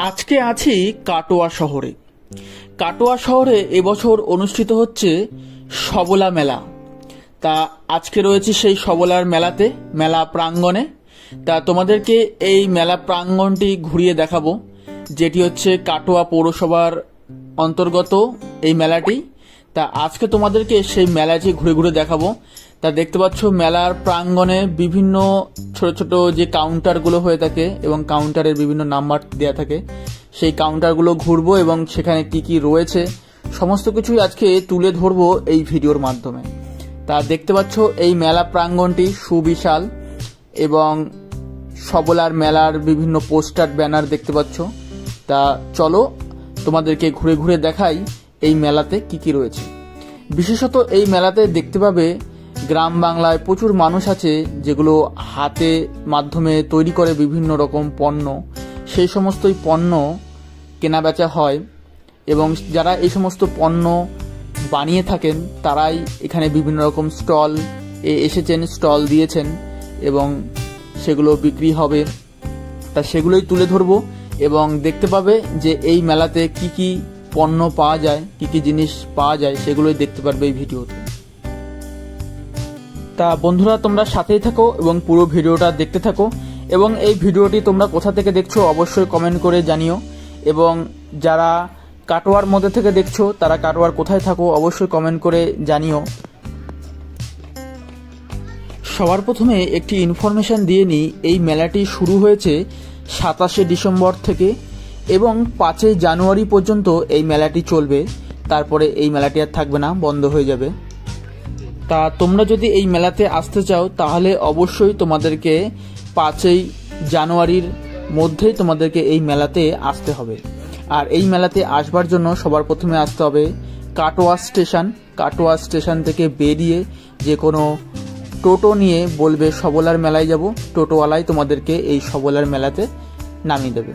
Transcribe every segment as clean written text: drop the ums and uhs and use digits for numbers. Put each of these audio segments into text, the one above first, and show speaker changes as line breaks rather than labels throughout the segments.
আজকে আছি কাটোয়া শহরে। কাটোয়া শহরে এবছর অনুষ্ঠিত হচ্ছে সবলা মেলা। তা আজকে রয়েছে সেই সবলার মেলাতে, মেলা প্রাঙ্গণে। তা তোমাদেরকে এই মেলা প্রাঙ্গণটি ঘুরিয়ে দেখাবো, যেটি হচ্ছে কাটোয়া পৌরসভার অন্তর্গত এই মেলাটি। তা আজকে তোমাদেরকে সেই মেলাটি ঘুরে ঘুরে দেখাবো। তা দেখতে পাচ্ছ মেলার প্রাঙ্গণে বিভিন্ন ছোট ছোট যে কাউন্টারগুলো হয়ে থাকে এবং কাউন্টারের বিভিন্ন নাম্বার দেওয়া থাকে, সেই কাউন্টারগুলো ঘুরবো এবং সেখানে কি কি রয়েছে সমস্ত কিছুই আজকে তুলে ধরবো এই ভিডিওর মাধ্যমে। তা দেখতে পাচ্ছ এই মেলা প্রাঙ্গণটি সুবিশাল এবং সবলার মেলার বিভিন্ন পোস্টার ব্যানার দেখতে পাচ্ছ। তা চলো তোমাদেরকে ঘুরে ঘুরে দেখাই এই মেলাতে কি কি রয়েছে। বিশেষত এই মেলাতে দেখতে পাবে গ্রাম বাংলায় প্রচুর মানুষ আছে যেগুলো হাতে মাধ্যমে তৈরি করে বিভিন্ন রকম পণ্য, সেই সমস্তই পণ্য কেনা বেচা হয় এবং যারা এই সমস্ত পণ্য বানিয়ে থাকেন তারাই এখানে বিভিন্ন রকম স্টল এসেছেন, স্টল দিয়েছেন এবং সেগুলো বিক্রি হবে। তা সেগুলোই তুলে ধরবো এবং দেখতে পাবে যে এই মেলাতে কি কি পণ্য পাওয়া যায়, কি কি জিনিস পাওয়া যায় সেগুলোই দেখতে পারবে এই ভিডিওতে। তা বন্ধুরা তোমরা সাথেই থাকো এবং পুরো ভিডিওটা দেখতে থাকো এবং এই ভিডিওটি তোমরা কোথা থেকে দেখছো অবশ্যই কমেন্ট করে জানিও এবং যারা কাটোয়ার মধ্যে থেকে দেখছো তারা কাটোয়ার কোথায় থাকো অবশ্যই কমেন্ট করে জানিও। সবার প্রথমে একটি ইনফরমেশন দিয়ে নিই, এই মেলাটি শুরু হয়েছে 27শে ডিসেম্বর থেকে এবং 5ই জানুয়ারি পর্যন্ত এই মেলাটি চলবে। তারপরে এই মেলাটি আর থাকবে না, বন্ধ হয়ে যাবে। তা তোমরা যদি এই মেলাতে আসতে চাও তাহলে অবশ্যই তোমাদেরকে 5ই জানুয়ারির মধ্যেই তোমাদেরকে এই মেলাতে আসতে হবে। আর এই মেলাতে আসবার জন্য সবার প্রথমে আসতে হবে কাটোয়া স্টেশন। কাটোয়া স্টেশন থেকে বেরিয়ে যে কোনো টোটো নিয়ে বলবে সবলার মেলায় যাব, টোটোওয়ালাই তোমাদেরকে এই সবলার মেলাতে নামিয়ে দেবে।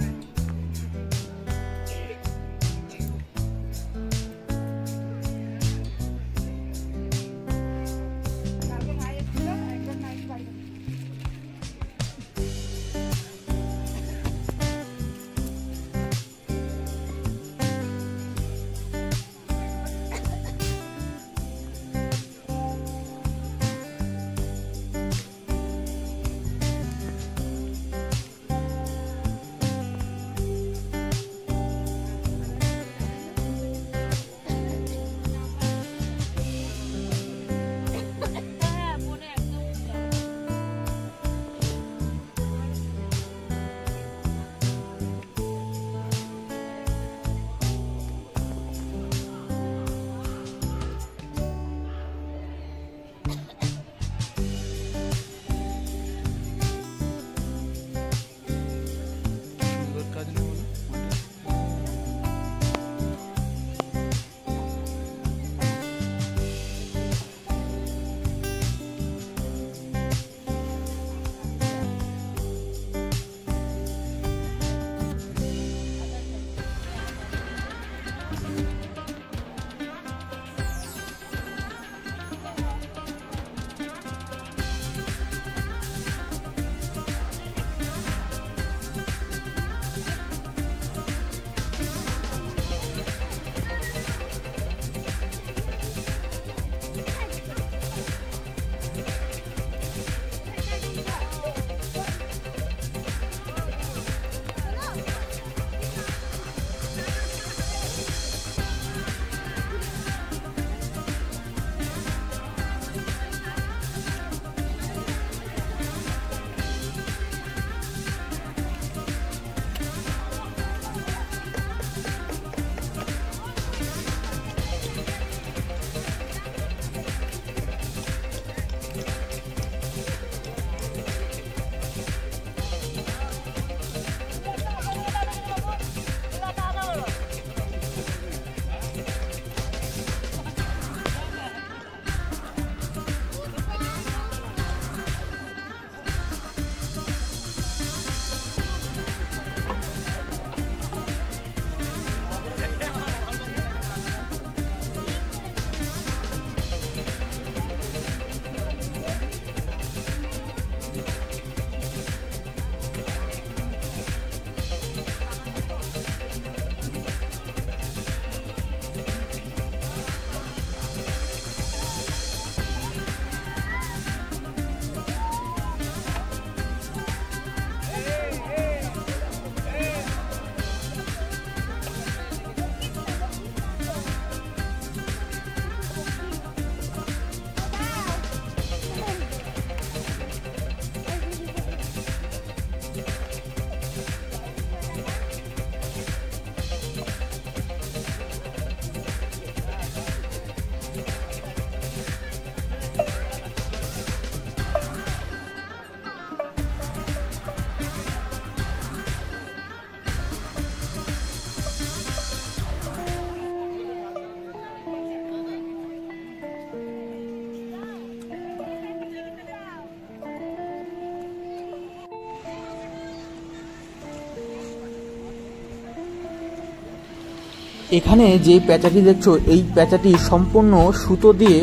এখানে যে প্যাঁচাটি দেখছো এই প্যাঁচাটি সম্পূর্ণ সুতো দিয়ে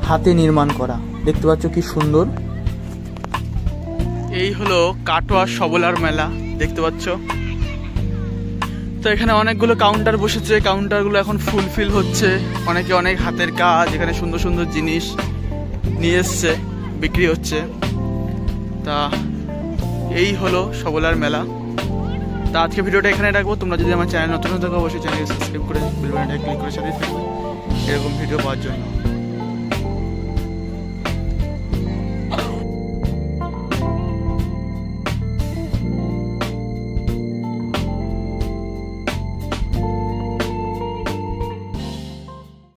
হাতে নির্মাণ করা। দেখতে পাচ্ছ কি সুন্দর। এই হলো কাটোয়া সবলার মেলা, দেখতে পাচ্ছ। তো এখানে অনেকগুলো কাউন্টার বসেছে, কাউন্টারগুলো এখন ফুলফিল হচ্ছে। অনেকে অনেক হাতের কাজ, এখানে সুন্দর সুন্দর জিনিস নিয়ে এসছে, বিক্রি হচ্ছে। তা এই হলো সবলার মেলা। তা আজকে ভিডিওটা এখানে রাখবো। তোমরা যদি আমার চ্যানেল নতুন থাকো অবশ্যই চ্যানেলকে সাবস্ক্রাইব করে বেল বাটনটা ক্লিক করে সাথে থাকবে এরকম ভিডিও পাওয়ার জন্য।